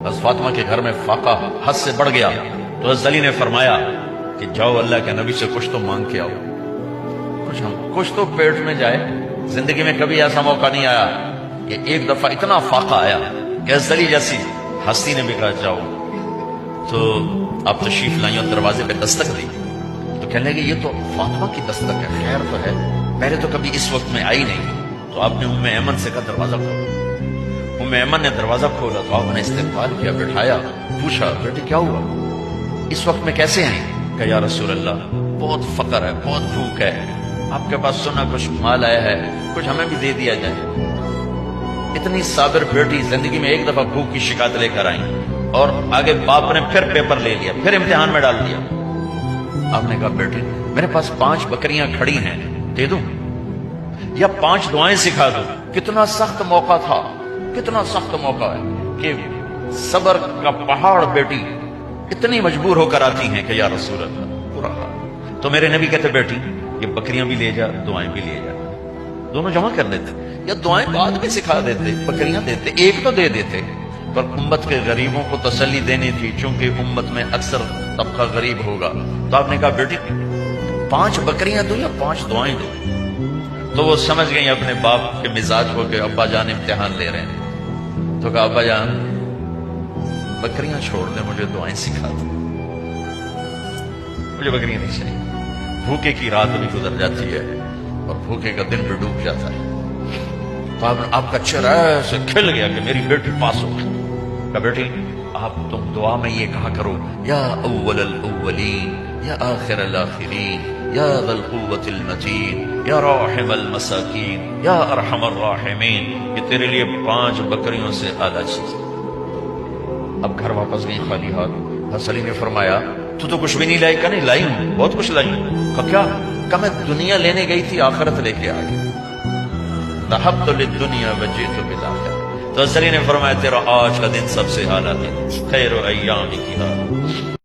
حضرت فاطمہ کے گھر میں فاقہ حد سے بڑھ گیا تو حضرت علی نے فرمایا کہ جاؤ اللہ کے نبی سے کچھ تو مانگ کے آؤ، کچھ تو پیٹ میں جائے۔ زندگی میں کبھی ایسا موقع نہیں آیا کہ ایک دفعہ اتنا فاقہ آیا کہ حضرت علی جیسی ہستی نے بھی کہا جاؤ۔ تو آپ تشریف لائیں اور دروازے پہ دستک دی تو کہنے لگے یہ تو فاطمہ کی دستک ہے، خیر تو ہے، پہلے تو کبھی اس وقت میں آئی نہیں۔ تو آپ نے ام ایمن سے کہا دروازہ کھولو۔ ام ایمن نے دروازہ کھولا تو آپ نے استقبال کیا، بٹھایا، پوچھا بیٹے کیا ہوا، اس وقت میں کیسے ہیں؟ کہ یا رسول اللہ بہت فقر ہے، بہت بھوک ہے، آپ کے پاس سنا کچھ مال آیا ہے، کچھ ہمیں بھی دے دیا جائے۔ اتنی صابر بیٹی زندگی میں ایک دفعہ بھوک کی شکایت لے کر آئی اور آگے باپ نے پھر پیپر لے لیا، پھر امتحان میں ڈال دیا۔ آپ نے کہا بیٹی میرے پاس 5 بکریاں کھڑی ہیں، دے دوں یا 5 دعائیں سکھا دوں؟ کتنا سخت موقع تھا، کتنا سخت موقع ہے کہ صبر کا پہاڑ بیٹی اتنی مجبور ہو کر آتی ہیں کہ یا رسول اللہ پورا حال۔ تو میرے نبی کہتے بیٹی یہ بکریاں بھی لے جا، دعائیں بھی لے جا، دونوں جمع کر دیتے، یا دعائیں بعد میں سکھا دیتے، بکریاں دیتے، ایک تو دے دیتے۔ پر امت کے غریبوں کو تسلی دینی تھی، چونکہ امت میں اکثر طبقہ غریب ہوگا، تو آپ نے کہا بیٹی 5 بکریاں دو یا 5 دعائیں دو؟ تو وہ سمجھ گئی اپنے باپ کے مزاج کو کہ ابا جان امتحان لے رہے ہیں۔ تو کہا ابا جان بکریاں چھوڑ دیں، مجھے دعائیں سکھا دو، مجھے بکریاں نہیں چاہیے۔ بھوکے کی رات بھی گزر جاتی ہے اور بھوکے کا دن بھی ڈوب جاتا ہے۔ تو آپ کا چہرہ ایسے کھل گیا کہ میری بیٹی پاس ہو گئی۔ کہا بیٹی آپ تم دعا میں یہ کہا کرو یا اول الاولین یا آخر الاخرین یا ذا القوة المتین یا راحم المساکین یا ارحم الراحمین، یہ تیرے لیے 5 بکریوں سے اعلیٰ چیز۔ اب گھر واپس گئی خالی ہاتھ۔ حضرت علی نے فرمایا تو کچھ بھی نہیں لائی؟ کہا نہیں لائی ہوں، بہت کچھ لائی ہوں۔ کہا کیا؟ کہا میں دنیا لینے گئی تھی، آخرت لے کے آ گئی۔ ذهبت للدنیا وجئت بالآخرہ۔ تو حضرت علی نے فرمایا تیرا آج کا دن سب سے اعلیٰ دن، خیر ایام کی